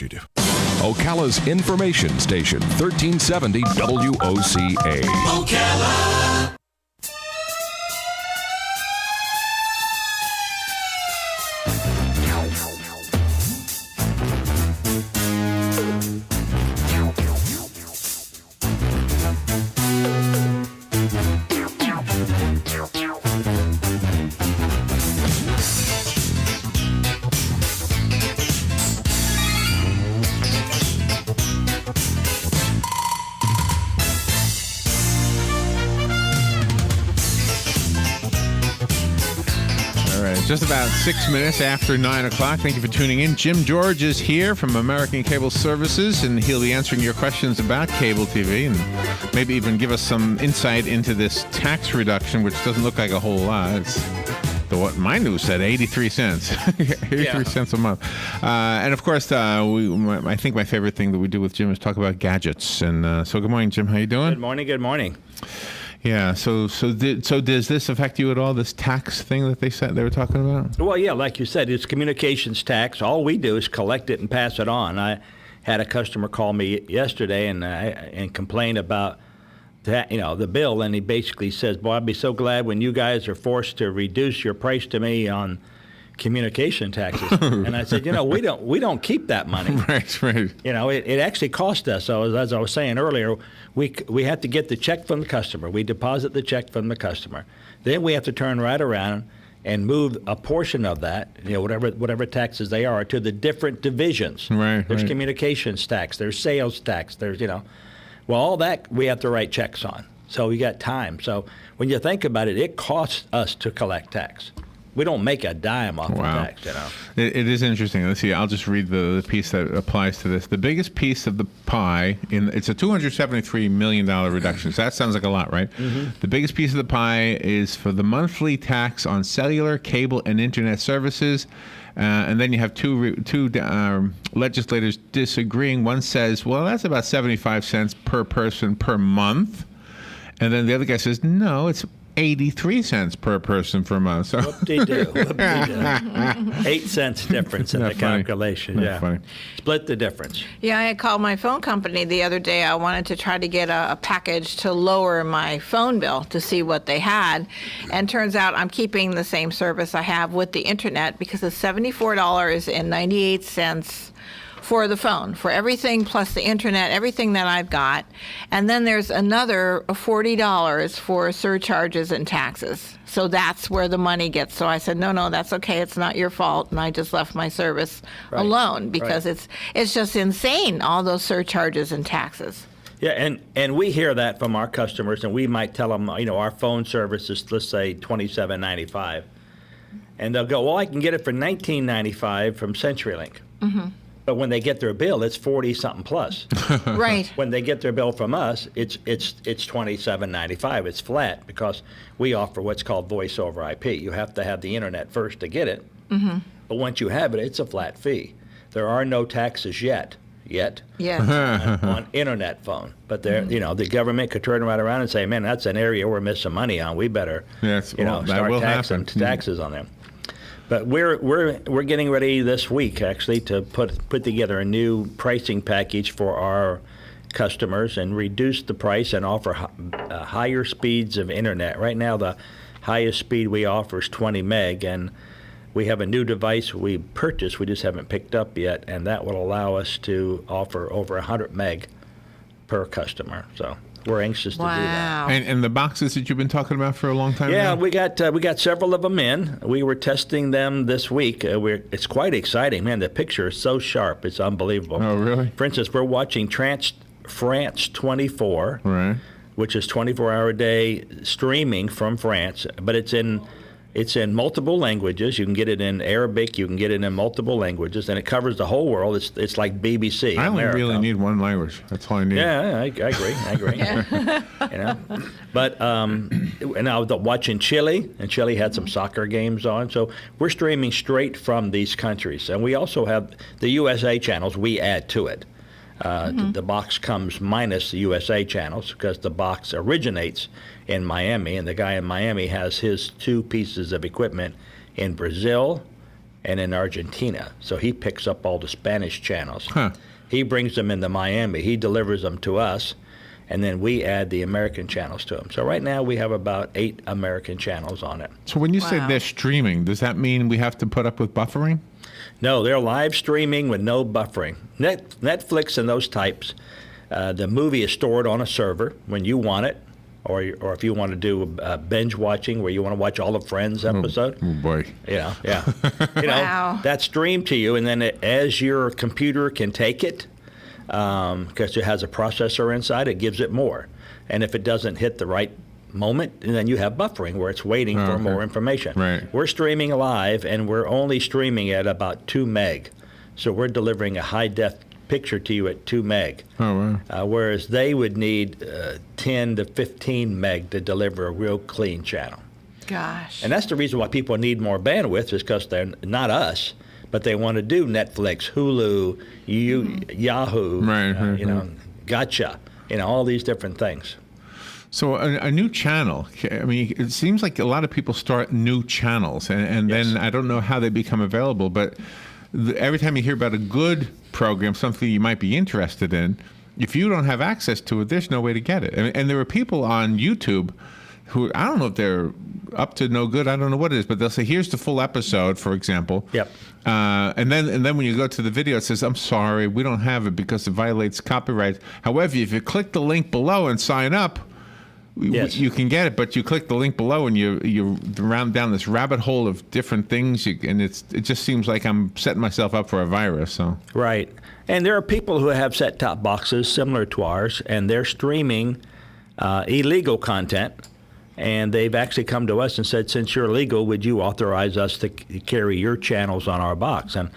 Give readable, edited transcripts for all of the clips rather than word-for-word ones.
course you do. Ocala's information station, 1370 WOCA. Ocala. Just about 6 minutes after 9 o'clock. Thank you for tuning in. Jim George is here from American Cable Services, and he'll be answering your questions about cable TV and maybe even give us some insight into this tax reduction, which doesn't look like a whole lot. It's what my news said, 83 cents. 83 cents a month. And of course, I think my favorite thing that we do with Jim is talk about gadgets. And so good morning, Jim. How you doing? Good morning. Good morning. Yeah. So does this affect you at all? This tax thing that they were talking about? Well, yeah, like you said, it's communications tax. All we do is collect it and pass it on. I had a customer call me yesterday and complain about that, the bill, and he basically says, "Boy, I'd be so glad when you guys are forced to reduce your price to me on communication taxes." And I said, we don't keep that money. Right. It actually cost us. So as I was saying earlier, we have to get the check from the customer. We deposit the check from the customer. Then we have to turn right around and move a portion of that, whatever taxes they are, to the different divisions. Right. There's communications tax. There's sales tax. There's all that we have to write checks on. So we got time. So when you think about it, it costs us to collect tax. We don't make a dime off of tax, It is interesting. Let's see. I'll just read the piece that applies to this. The biggest piece of the pie, it's a $273 million reduction. So that sounds like a lot, right? Mm-hmm. The biggest piece of the pie is for the monthly tax on cellular, cable, and internet services. And then you have two legislators disagreeing. One says, well, that's about 75 cents per person per month. And then the other guy says, no, it's 83 cents per person per month. So whoop-de-doo. 8 cents difference in the calculation. That's funny. Split the difference. Yeah, I called my phone company the other day. I wanted to try to get a package to lower my phone bill to see what they had. And turns out I'm keeping the same service I have with the internet because it's $74.98 for the phone, for everything plus the internet, everything that I've got. And then there's another $40 for surcharges and taxes. So that's where the money gets. So I said, no, that's okay. It's not your fault. And I just left my service alone because it's just insane, all those surcharges and taxes. Yeah, and we hear that from our customers, and we might tell them, our phone service is, let's say, $27.95. And they'll go, well, I can get it for $19.95 from CenturyLink. Mm-hmm. But when they get their bill, it's 40-something plus. Right. When they get their bill from us, it's $27.95. It's flat because we offer what's called voice over IP. You have to have the internet first to get it. Mm-hmm. But once you have it, it's a flat fee. There are no taxes yet on internet phone. But the government could turn right around and say, man, that's an area we're missing money on. We better start taxing taxes on them. But we're getting ready this week, actually, to put together a new pricing package for our customers and reduce the price and offer higher speeds of internet. Right now, the highest speed we offer is 20 meg, and we have a new device we purchased, we just haven't picked up yet, and that will allow us to offer over 100 meg per customer. So we're anxious to do that. And the boxes that you've been talking about for a long time now? We got several of them in. We were testing them this week. It's quite exciting. Man, the picture is so sharp. It's unbelievable. Oh, really? For instance, we're watching France 24, right, which is 24-hour-a-day streaming from France, but it's in multiple languages. You can get it in Arabic. You can get it in multiple languages, and it covers the whole world. It's like BBC. I only America. really need one language. That's all I need. Yeah, I agree. But and I was watching Chile, and Chile had some soccer games on. So we're streaming straight from these countries, and we also have the USA channels. We add to it. The box comes minus the USA channels because the box originates in Miami, and the guy in Miami has his 2 pieces of equipment in Brazil and in Argentina. So he picks up all the Spanish channels. Huh. He brings them into Miami. He delivers them to us, and then we add the American channels to them. So right now we have about 8 American channels on it. So when you say Wow. they're streaming, does that mean we have to put up with buffering? No, they're live streaming with no buffering. Netflix and those types, the movie is stored on a server when you want it, or if you want to do binge watching where you want to watch all the Friends episode. Oh boy. Yeah. You know, Wow. that's streamed to you, and then as your computer can take it, because it has a processor inside, it gives it more. And if it doesn't hit the right moment, and then you have buffering where it's waiting for okay. more information. Right. We're streaming live, and we're only streaming at about 2 meg. So we're delivering a high-def picture to you at 2 meg. Oh wow. Whereas they would need 10 to 15 meg to deliver a real clean channel. Gosh. And that's the reason why people need more bandwidth, is because they're not us, but they want to do Netflix, Hulu, Yahoo, Right, you know, Gotcha, you know, all these different things. So a new channel. I mean, it seems like a lot of people start new channels, and Yes. then I don't know how they become available. But every time you hear about a good program, something you might be interested in, if you don't have access to it, there's no way to get it. And there are people on YouTube who, I don't know if they're up to no good. I don't know what it is, but they'll say, "Here's the full episode," for example. Yep. And then when you go to the video, it says, "I'm sorry, we don't have it because it violates copyright." However, if you click the link below and sign up, Yes. you can get it. But you click the link below and you round down this rabbit hole of different things, and it just seems like I'm setting myself up for a virus. So Right. And there are people who have set-top boxes similar to ours, and they're streaming illegal content. And they've actually come to us and said, since you're legal, would you authorize us to carry your channels on our box? And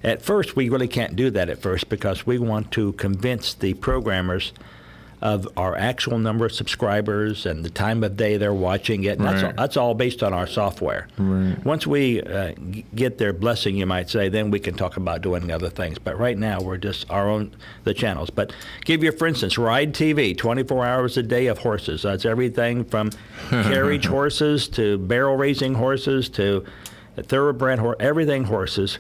at first, we really can't do that at first, because we want to convince the programmers of our actual number of subscribers and the time of day they're watching it. And Right. that's all based on our software. Right. Once we get their blessing, you might say, then we can talk about doing other things. But right now, we're just the channels. But give you, for instance, Ride TV, 24 hours a day of horses. That's everything from carriage horses to barrel racing horses to thoroughbred everything horses.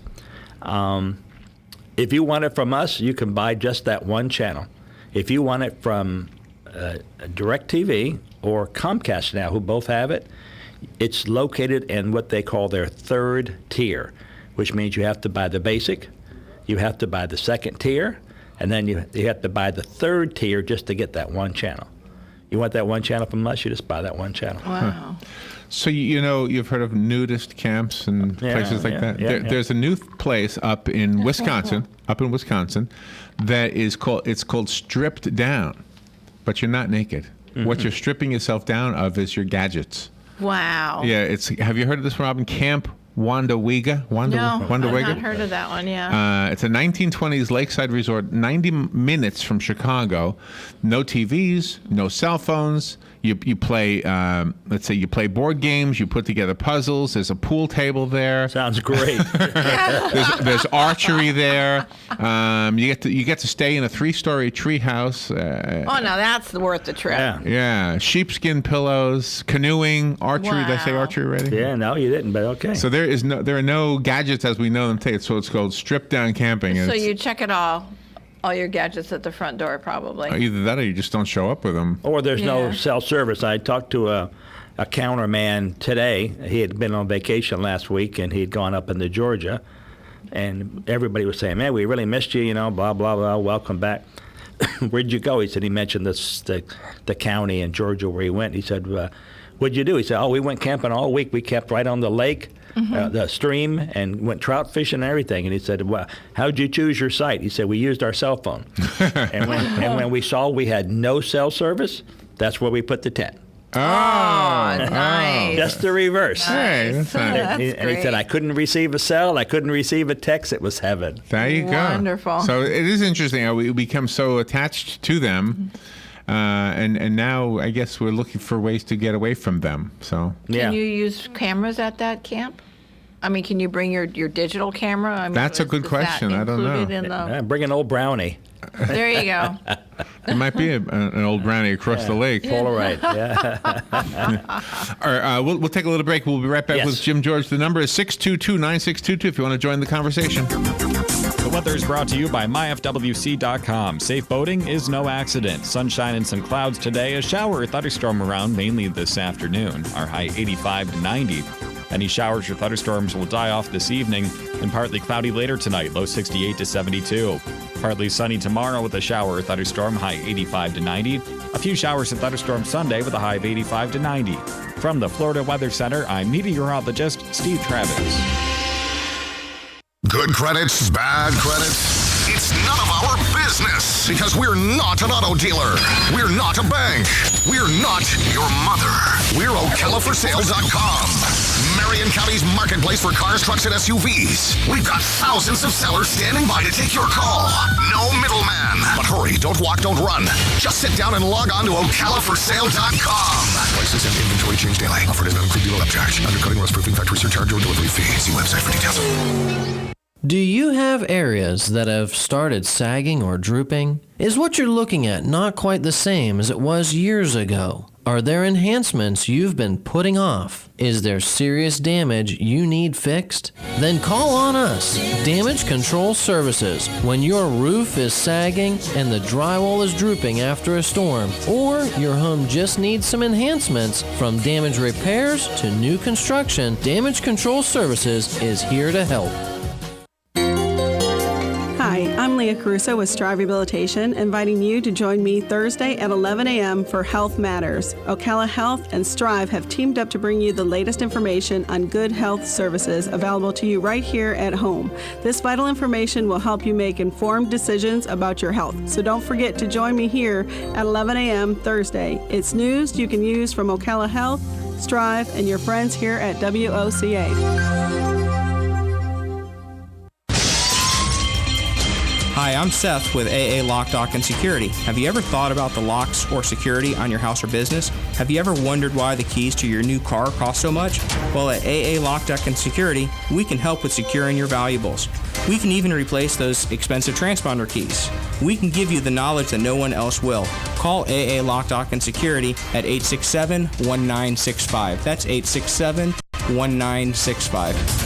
If you want it from us, you can buy just that one channel. If you want it from DirecTV or Comcast now, who both have it, it's located in what they call their third tier, which means you have to buy the basic, you have to buy the second tier, and then you have to buy the third tier just to get that one channel. You want that one channel from us, you just buy that one channel. Wow. So you've heard of nudist camps and Yeah, places like yeah, that. yeah, There's a new place up in Wisconsin, that is called Stripped Down, but you're not naked. Mm-hmm. What you're stripping yourself down of is your gadgets. Wow. Yeah, have you heard of this, Robin? Camp Wandawega? No, I've Wandawega? not heard of that one, yeah. It's a 1920s lakeside resort, 90 minutes from Chicago. No TVs, no cell phones. You play, let's say you play board games. You put together puzzles. There's a pool table there. Sounds great. There's archery there. You get to stay in a 3-story tree house. Oh, no, that's worth the trip. Yeah. Yeah, sheepskin pillows, canoeing, archery. Did I say Wow. archery already? Yeah, no, you didn't, but okay. So there are no gadgets as we know them today. So it's called stripped down camping. and So it's you check it all your gadgets at the front door, probably. either that or you just don't show up with them. Or there's no Yeah. cell service. I talked to a counterman today. He had been on vacation last week, and he'd gone up into Georgia. And everybody was saying, man, we really missed you, blah, blah, blah, welcome back. Where'd you go? He said he mentioned the county in Georgia where he went. He said, what'd you do? He said, we went camping all week. We camped right on the lake, the stream, and went trout fishing and everything. And he said, well, how'd you choose your site? He said, we used our cell phone. and when we saw we had no cell service, that's where we put the tent. Oh, nice. Just the reverse. Hey, that's nice. That's and he said, great. I couldn't receive a cell. I couldn't receive a text. It was heaven. There you go. Wonderful. So it is interesting how we become so attached to them, and now I guess we're looking for ways to get away from them. So Yeah. Can you use cameras at that camp? I mean, can you bring your digital camera? I mean, That's a good is that question. I don't know. included in the- Bring an old brownie. There you go. It might be an old brownie across the lake. Polaroid, yeah. All right, we'll take a little break. We'll be right back Yes. with Jim George. The number is 622-9622 if you want to join the conversation. The weather is brought to you by myfwc.com. Safe boating is no accident. Sunshine and some clouds today. A shower or thunderstorm around mainly this afternoon. Our high 85 to 90. Any showers or thunderstorms will die off this evening and partly cloudy later tonight. Low 68 to 72. Partly sunny tomorrow with a shower or thunderstorm. High 85 to 90. A few showers and thunderstorms Sunday with a high of 85 to 90. From the Florida Weather Center, I'm meteorologist Steve Travis. Good credits, bad credits. It's none of our business because we're not an auto dealer. We're not a bank. We're not your mother. We're OcalaForSale.com. Marion County's marketplace for cars, trucks, and SUVs. We've got thousands of sellers standing by to take your call. No middleman. But hurry, don't walk, don't run. Just sit down and log on to OcalaForSale.com. Prices and inventory change daily. Offer does not include dealer upcharge. Undercutting, rust proofing, factory surcharge, or delivery fee. See website for details. Do you have areas that have started sagging or drooping? Is what you're looking at not quite the same as it was years ago? Are there enhancements you've been putting off? Is there serious damage you need fixed? Then call on us, Damage Control Services. When your roof is sagging and the drywall is drooping after a storm, or your home just needs some enhancements, from damage repairs to new construction, Damage Control Services is here to help. Hi, I'm Leah Caruso with Strive Rehabilitation, inviting you to join me Thursday at 11 a.m. for Health Matters. Ocala Health and Strive have teamed up to bring you the latest information on good health services available to you right here at home. This vital information will help you make informed decisions about your health. So don't forget to join me here at 11 a.m. Thursday. It's news you can use from Ocala Health, Strive, and your friends here at WOCA. Hi, I'm Seth with AA Lock, Dock, and Security. Have you ever thought about the locks or security on your house or business? Have you ever wondered why the keys to your new car cost so much? Well, at AA Lock, Dock, and Security, we can help with securing your valuables. We can even replace those expensive transponder keys. We can give you the knowledge that no one else will. Call AA Lock, Dock, and Security at 867-1965. That's 867-1965.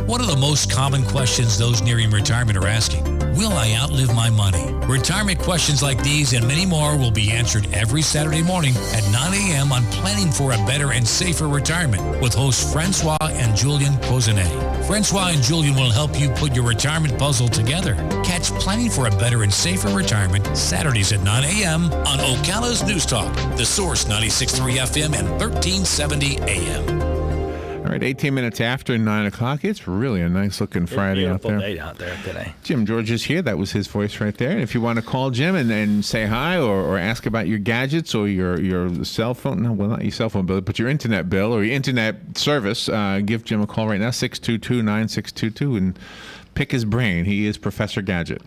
One of the most common questions those nearing retirement are asking: will I outlive my money? Retirement questions like these and many more will be answered every Saturday morning at 9 a.m. on Planning for a Better and Safer Retirement with hosts Francois and Julian Pozenet. Francois and Julian will help you put your retirement puzzle together. Catch Planning for a Better and Safer Retirement Saturdays at 9 a.m. on Ocala's News Talk, The Source 96.3 FM and 1370 AM. All right, 18 minutes after 9 o'clock. It's really a nice-looking Friday out there. Beautiful day out there today. Jim George is here. That was his voice right there. And if you want to call Jim and say hi or ask about your gadgets or your cell phone, no, well, not your cell phone bill, but your internet bill or your internet service, give Jim a call right now, 622-9622, and pick his brain. He is Professor Gadget.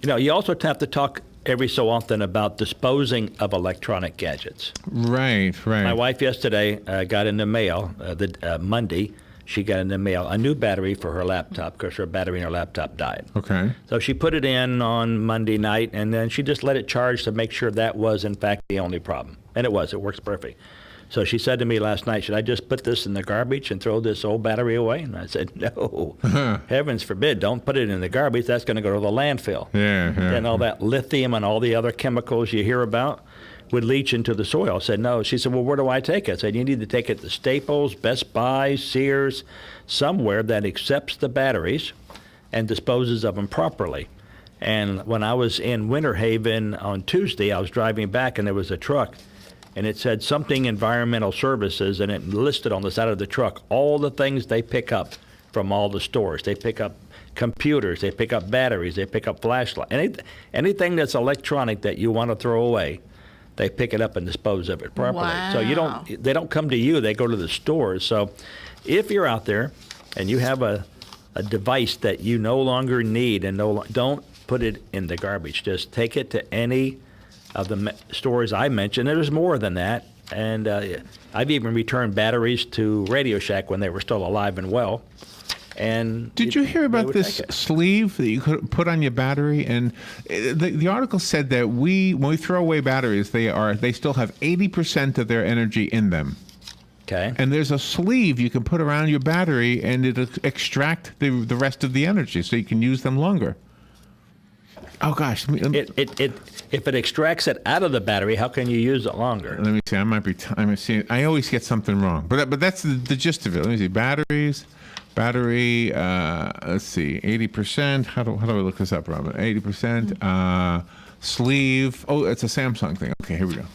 You know, you also have to talk every so often about disposing of electronic gadgets. Right. My wife yesterday got in the mail, Monday, she got in the mail a new battery for her laptop because her battery in her laptop died. Okay. So she put it in on Monday night, and then she just let it charge to make sure that was, in fact, the only problem. And it was. It works perfect. So she said to me last night, should I just put this in the garbage and throw this old battery away? And I said, no. Heavens forbid. Don't put it in the garbage. That's going to go to the landfill. Yeah. And all that lithium and all the other chemicals you hear about would leach into the soil. I said, no. She said, well, where do I take it? I said, you need to take it to Staples, Best Buy, Sears, somewhere that accepts the batteries and disposes of them properly. And when I was in Winter Haven on Tuesday, I was driving back, and there was a truck, and it said something environmental services, and it listed on the side of the truck all the things they pick up from all the stores. They pick up computers, they pick up batteries, they pick up flashlights. Anything that's electronic that you want to throw away, they pick it up and dispose of it properly. Wow. So they don't come to you, they go to the stores. So if you're out there and you have a device that you no longer need and don't put it in the garbage. Just take it to any of the stores I mentioned. There's more than that. And I've even returned batteries to Radio Shack when they were still alive and well. And Did you hear they about would this take it. sleeve that you could put on your battery? And the article said that when we throw away batteries, they still have 80% of their energy in them. Okay. And there's a sleeve you can put around your battery, and it'll extract the rest of the energy, so you can use them longer. Oh gosh! If it extracts it out of the battery, how can you use it longer? Let me see. I always get something wrong, but that's the gist of it. Let me see. Battery. Let's see. 80%. How do I look this up, Robin? 80%. Sleeve. Oh, it's a Samsung thing. Okay, here we go.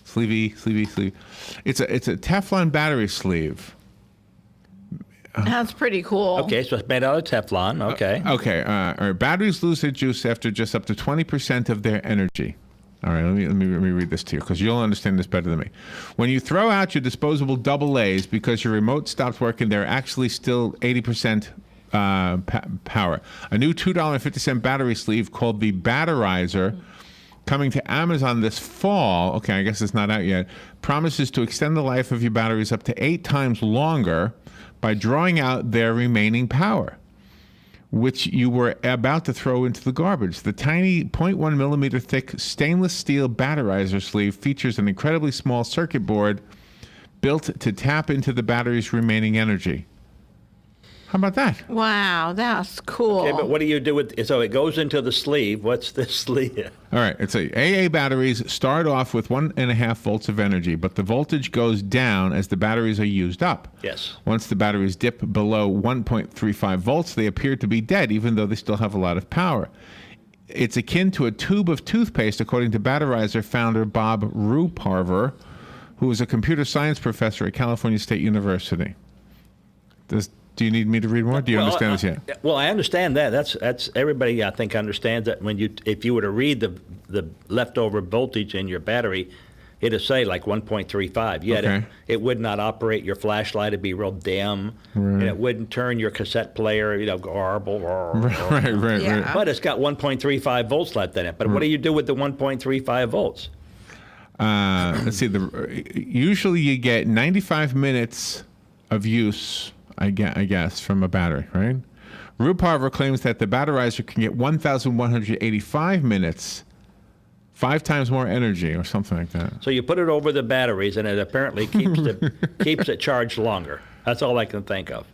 Sleeve. It's a Teflon battery sleeve. That's pretty cool. Okay, so it's made out of Teflon. Okay. Okay. All right. Batteries lose their juice after just up to 20% of their energy. All right. Let me read this to you, because you'll understand this better than me. When you throw out your disposable AA because your remote stopped working, they're actually still 80% power. A new $2.50 battery sleeve called the Batterizer, coming to Amazon this fall, okay, I guess it's not out yet, promises to extend the life of your batteries up to 8 times longer by drawing out their remaining power, which you were about to throw into the garbage. The tiny 0.1 millimeter thick stainless steel Batterizer sleeve features an incredibly small circuit board built to tap into the battery's remaining energy. How about that? Wow, that's cool. Okay, but what do you do with? So it goes into the sleeve. What's this sleeve? All right, it's AA batteries start off with 1.5 volts of energy, but the voltage goes down as the batteries are used up. Yes. Once the batteries dip below 1.35 volts, they appear to be dead, even though they still have a lot of power. It's akin to a tube of toothpaste, according to Batterizer founder Bob Ruparver, who is a computer science professor at California State University. Do you need me to read more? Do you understand this yet? Well, I understand that. That's everybody, I think, understands that if you were to read the leftover voltage in your battery, it'd say like 1.35. Yet Okay. it would not operate your flashlight. It'd be real dim, Right. and it wouldn't turn your cassette player, garble. Right. Yeah. But it's got 1.35 volts left in it. But what do you do with the 1.35 volts? Let's see. Usually you get 95 minutes of use, I guess, from a battery, right? Ruparver claims that the Batterizer can get 1,185 minutes, 5 times more energy, or something like that. So you put it over the batteries, and it apparently keeps it charged longer. That's all I can think of.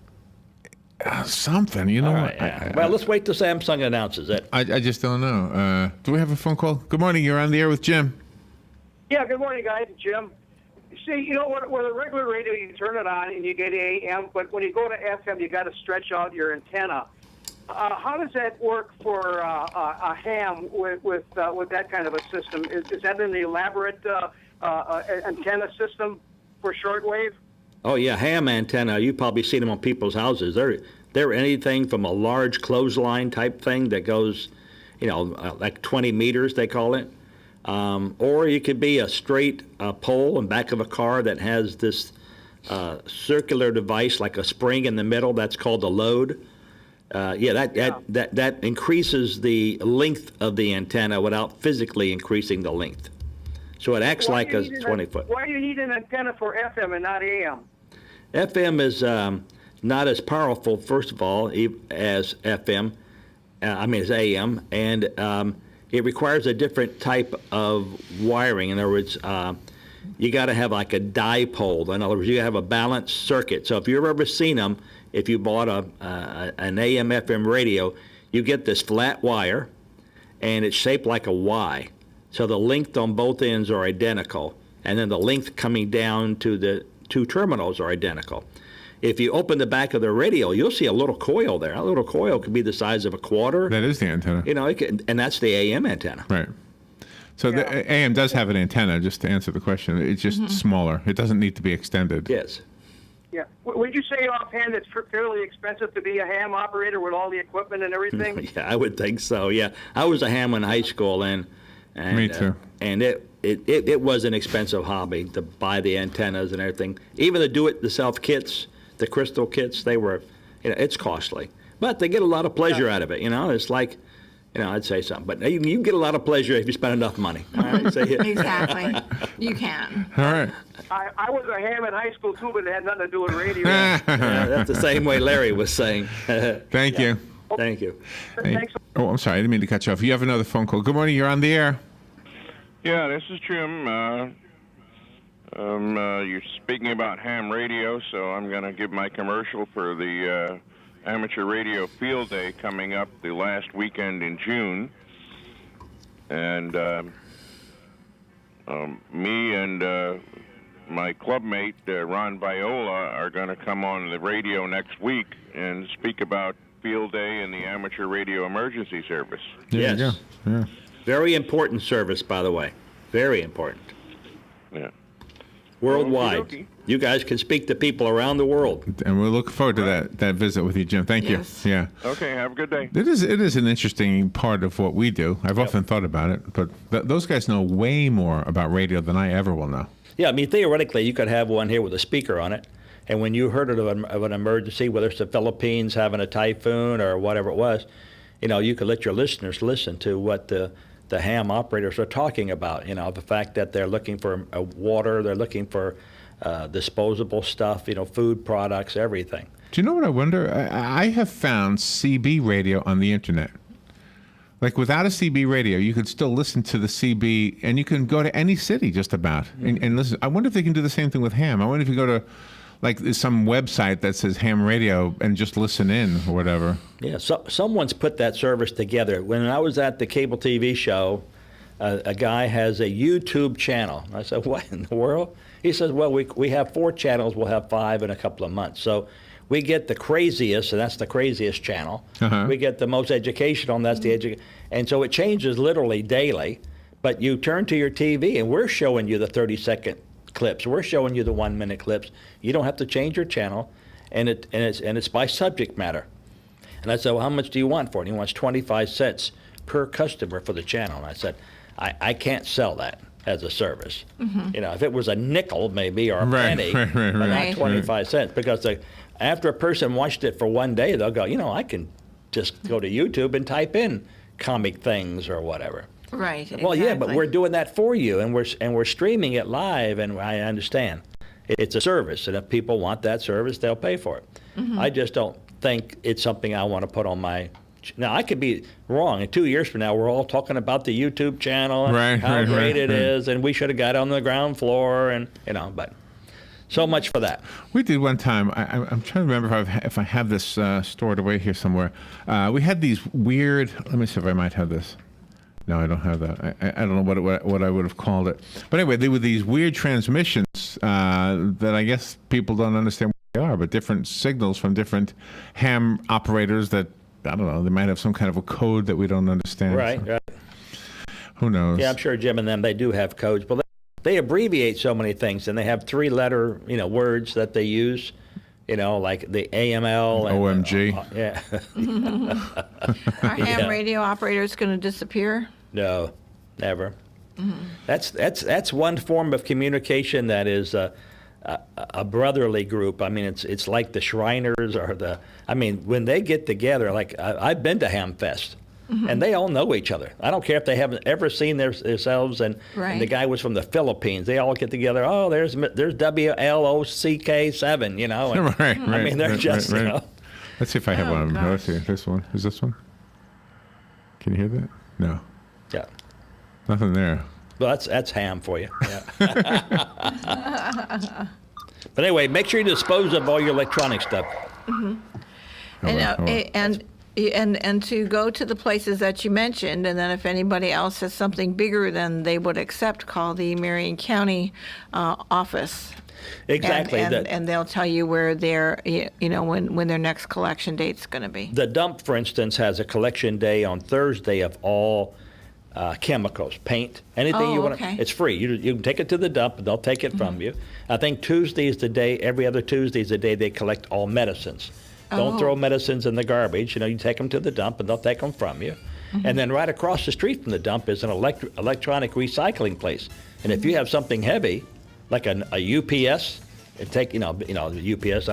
Something, you know. All right, yeah. Well, let's wait till Samsung announces it. I just don't know. Do we have a phone call? Good morning. You're on the air with Jim. Yeah, good morning, guys. Jim. See, with a regular radio, you turn it on and you get AM, but when you go to FM, you got to stretch out your antenna. How does that work for a ham with that kind of a system? Is that an elaborate antenna system for shortwave? Oh yeah, ham antenna. You've probably seen them on people's houses. They're anything from a large clothesline type thing that goes, like 20 meters, they call it. Or it could be a straight pole in back of a car that has this circular device like a spring in the middle. That's called a load. That increases the length of the antenna without physically increasing the length. So it acts like a 20-foot. Why do you need an antenna for FM and not AM? FM is not as powerful, first of all, as FM. As AM, and it requires a different type of wiring. In other words, you got to have like a dipole. In other words, you have a balanced circuit. So if you've ever seen them, if you bought an AM/FM radio, you get this flat wire, and it's shaped like a Y. So the length on both ends are identical, and then the length coming down to the 2 terminals are identical. If you open the back of the radio, you'll see a little coil there. A little coil could be the size of a quarter. That is the antenna. And that's the AM antenna. Right. So the AM does have an antenna, just to answer the question. It's just smaller. It doesn't need to be extended. Yes. Yeah. Would you say offhand it's fairly expensive to be a ham operator with all the equipment and everything? Yeah, I would think so. Yeah, I was a ham in high school, and Me too. And it was an expensive hobby to buy the antennas and everything. Even the do-it-yourself kits, the crystal kits, they were, it's costly, but they get a lot of pleasure out of it. It's like, I'd say something. But you can get a lot of pleasure if you spend enough money. All right, so, Exactly. You can. All right. I was a ham in high school too, but it had nothing to do with radio. Yeah, that's the same way Larry was saying. Thank you. Thank you. Hey. Thanks. Oh, I'm sorry. I didn't mean to cut you off. You have another phone call. Good morning. You're on the air. Yeah, this is Jim. You're speaking about ham radio, so I'm going to give my commercial for the Amateur Radio Field Day coming up the last weekend in June. And me and my clubmate, Ron Viola, are going to come on the radio next week and speak about Field Day and the Amateur Radio Emergency Service. Yes. There you go. Yeah. Very important service, by the way. Very important. Yeah. Worldwide. Okey-dokey. You guys can speak to people around the world. And we're looking forward to that visit with you, Jim. Thank Yes. you. Yeah. Okay, have a good day. It is an interesting part of what we do. I've often thought about it, but those guys know way more about radio than I ever will know. Yeah, I mean, theoretically, you could have one here with a speaker on it, and when you heard of an emergency, whether it's the Philippines having a typhoon or whatever it was, you could let your listeners listen to what the ham operators are talking about. The fact that they're looking for water, they're looking for disposable stuff, food products, everything. Do you know what I wonder? I have found CB radio on the internet. Like without a CB radio, you could still listen to the CB, and you can go to any city just about and listen. I wonder if they can do the same thing with ham. I wonder if you go to like some website that says ham radio and just listen in or whatever. Yeah, someone's put that service together. When I was at the cable TV show, a guy has a YouTube channel. I said, what in the world? He says, well, we have 4 channels. We'll have 5 in a couple of months. So we get the craziest, and that's the craziest channel. Uh-huh. We get the most educational, and that's the and so it changes literally daily. But you turn to your TV, and we're showing you the 30-second clips. We're showing you the 1-minute clips. You don't have to change your channel, and it's by subject matter. And I said, well, how much do you want for it? And he wants 25 cents per customer for the channel. And I said, I can't sell that as a service. Mm-hmm. If it was a nickel maybe or a penny, but not 25 cents. Because after a person watched it for one day, they'll go, I can just go to YouTube and type in comic things or whatever. Right. Well, yeah, but we're doing that for you, and we're streaming it live, and I understand. It's a service, and if people want that service, they'll pay for it. Mm-hmm. I just don't think it's something I want to put on my. Now, I could be wrong. In 2 years from now, we're all talking about the YouTube channel and how great it is, and we should have got on the ground floor, and but so much for that. We did one time. I'm trying to remember if I have this stored away here somewhere. We had these weird. Let me see if I might have this. No, I don't have that. I don't know what I would have called it. But anyway, they were these weird transmissions that I guess people don't understand what they are, but different signals from different ham operators that, I don't know, they might have some kind of a code that we don't understand. Right. Who knows? Yeah, I'm sure Jim and them, they do have codes, but they abbreviate so many things, and they have 3-letter, words that they use. Like the AML and OMG. Yeah. Are ham radio operators going to disappear? No, never. Mm-hmm. That's one form of communication that is a brotherly group. I mean, it's like the Shriners or when they get together, like I've been to Ham Fest. Mm-hmm. And they all know each other. I don't care if they haven't ever seen themselves. And the guy was from the Philippines. They all get together. Oh, there's WLOCK7, And, Right. I mean, they're just, Let's see if I have one. Let's see. This one. Is this one? Can you hear that? No. Yeah. Nothing there. Well, that's ham for you. Yeah. But anyway, make sure you dispose of all your electronic stuff. Mm-hmm. And to go to the places that you mentioned, and then if anybody else has something bigger than they would accept, call the Marion County office. Exactly. And they'll tell you where their, when their next collection date's going to be. The dump, for instance, has a collection day on Thursday of all chemicals, paint, anything you want. Okay. It's free. You can take it to the dump, and they'll take it from you. I think Tuesday is the day. Every other Tuesday is the day they collect all medicines. Don't throw medicines in the garbage. You take them to the dump, and they'll take them from you. Mm-hmm. And then right across the street from the dump is an electronic recycling place. And if you have something heavy, like a UPS, and take the UPS,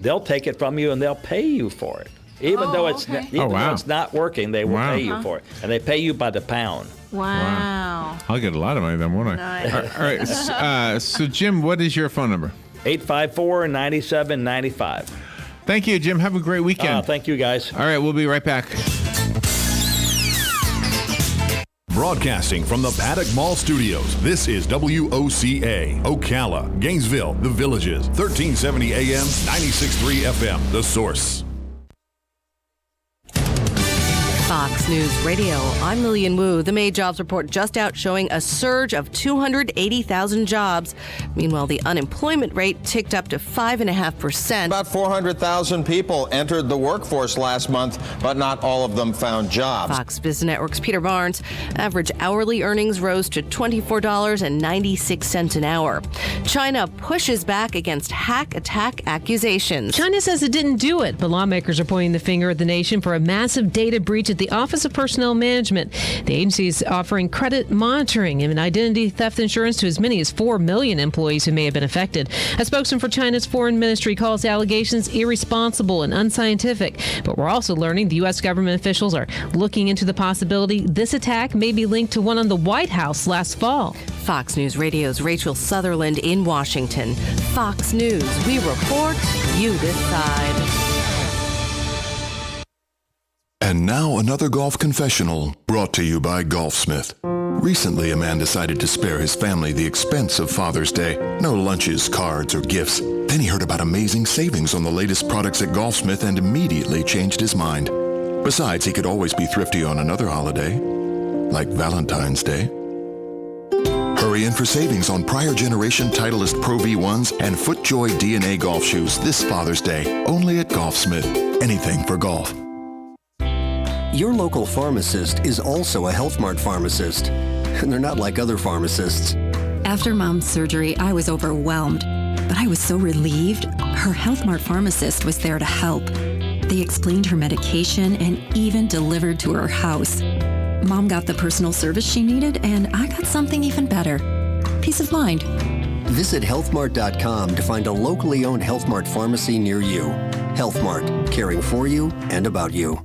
they'll take it from you and they'll pay you for it. Even though it's okay. though it's not working, they will pay you for it, and they pay you by the pound. Wow. I'll get a lot of money then, won't I? Nice. All right. So, Jim, what is your phone number? 854-9795. Thank you, Jim. Have a great weekend. Thank you, guys. All right, we'll be right back. Broadcasting from the Paddock Mall Studios, this is WOCA, Ocala, Gainesville, The Villages, 1370 AM, 96.3 FM, The Source. Fox News Radio, I'm Lillian Wu. The May jobs report just out showing a surge of 280,000 jobs. Meanwhile, the unemployment rate ticked up to 5.5%. About 400,000 people entered the workforce last month, but not all of them found jobs. Fox Business Network's Peter Barnes. Average hourly earnings rose to $24.96 an hour. China pushes back against hack attack accusations. China says it didn't do it, but lawmakers are pointing the finger at the nation for a massive data breach at the Office of Personnel Management. The agency is offering credit monitoring and identity theft insurance to as many as 4 million employees who may have been affected. A spokesman for China's foreign ministry calls the allegations irresponsible and unscientific. But we're also learning the U.S. government officials are looking into the possibility this attack may be linked to one on the White House last fall. Fox News Radio's Rachel Sutherland in Washington. Fox News, we report, you decide. And now another golf confessional brought to you by Golfsmith. Recently, a man decided to spare his family the expense of Father's Day. No lunches, cards, or gifts. Then he heard about amazing savings on the latest products at Golfsmith and immediately changed his mind. Besides, he could always be thrifty on another holiday, like Valentine's Day. Hurry in for savings on prior generation Titleist Pro V1s and FootJoy DNA golf shoes this Father's Day, only at Golfsmith. Anything for golf. Your local pharmacist is also a Health Mart pharmacist, and they're not like other pharmacists. After Mom's surgery, I was overwhelmed, but I was so relieved. Her Health Mart pharmacist was there to help. They explained her medication and even delivered to her house. Mom got the personal service she needed, and I got something even better. Peace of mind. Visit healthmart.com to find a locally owned Health Mart pharmacy near you. Health Mart, caring for you and about you.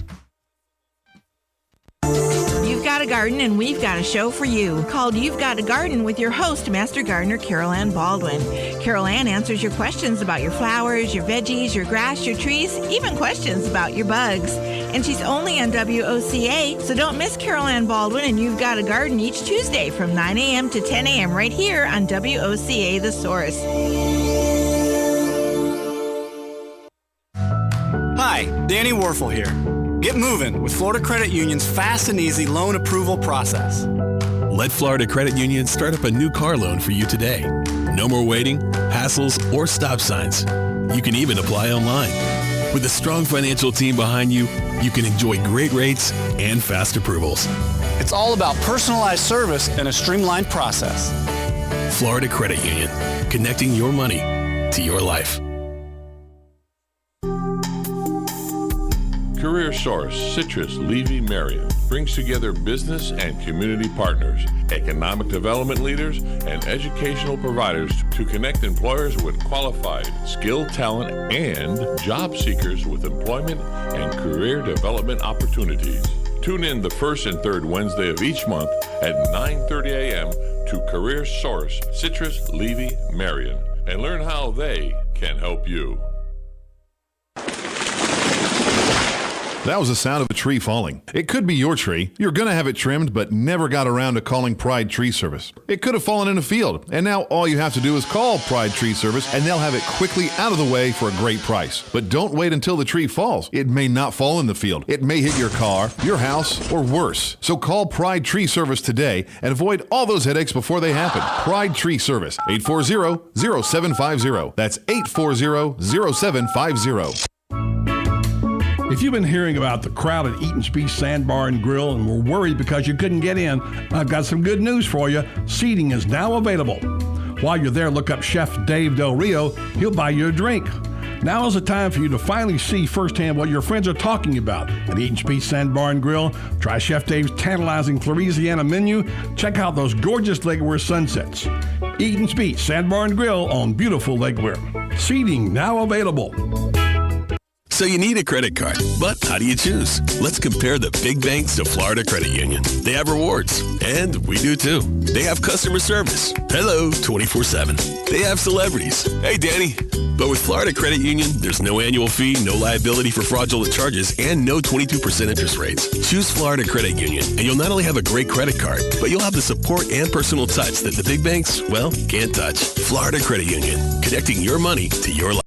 You've got a garden and we've got a show for you called You've Got a Garden with your host, Master Gardener Carol Ann Baldwin. Carol Ann answers your questions about your flowers, your veggies, your grass, your trees, even questions about your bugs. And she's only on WOCA, so don't miss Carol Ann Baldwin and You've Got a Garden each Tuesday from 9 a.m. to 10 a.m. right here on WOCA The Source. Hi, Danny Warfel here. Get moving with Florida Credit Union's fast and easy loan approval process. Let Florida Credit Union start up a new car loan for you today. No more waiting, hassles, or stop signs. You can even apply online. With a strong financial team behind you, you can enjoy great rates and fast approvals. It's all about personalized service and a streamlined process. Florida Credit Union, connecting your money to your life. Career Source Citrus Levy Marion brings together business and community partners, economic development leaders, and educational providers to connect employers with qualified, skilled talent and job seekers with employment and career development opportunities. Tune in the first and third Wednesday of each month at 9:30 a.m. to Career Source Citrus Levy Marion and learn how they can help you. That was the sound of a tree falling. It could be your tree. You're going to have it trimmed, but never got around to calling Pride Tree Service. It could have fallen in a field, and now all you have to do is call Pride Tree Service, and they'll have it quickly out of the way for a great price. But don't wait until the tree falls. It may not fall in the field. It may hit your car, your house, or worse. So call Pride Tree Service today and avoid all those headaches before they happen. Pride Tree Service, 840-0750. That's 840-0750. If you've been hearing about the crowded Eaton's Beach Sandbar and Grill and were worried because you couldn't get in, I've got some good news for you. Seating is now available. While you're there, look up Chef Dave Del Rio. He'll buy you a drink. Now is the time for you to finally see firsthand what your friends are talking about at Eaton's Beach Sandbar and Grill. Try Chef Dave's tantalizing Louisiana menu. Check out those gorgeous Lake Weir sunsets. Eaton's Beach Sandbar and Grill on beautiful Lake Weir. Seating now available. So you need a credit card, but how do you choose? Let's compare the big banks to Florida Credit Union. They have rewards, and we do too. They have customer service. Hello, 24/7. They have celebrities. Hey, Danny. But with Florida Credit Union, there's no annual fee, no liability for fraudulent charges, and no 22% interest rates. Choose Florida Credit Union, and you'll not only have a great credit card, but you'll have the support and personal touch that the big banks, well, can't touch. Florida Credit Union, connecting your money to your life.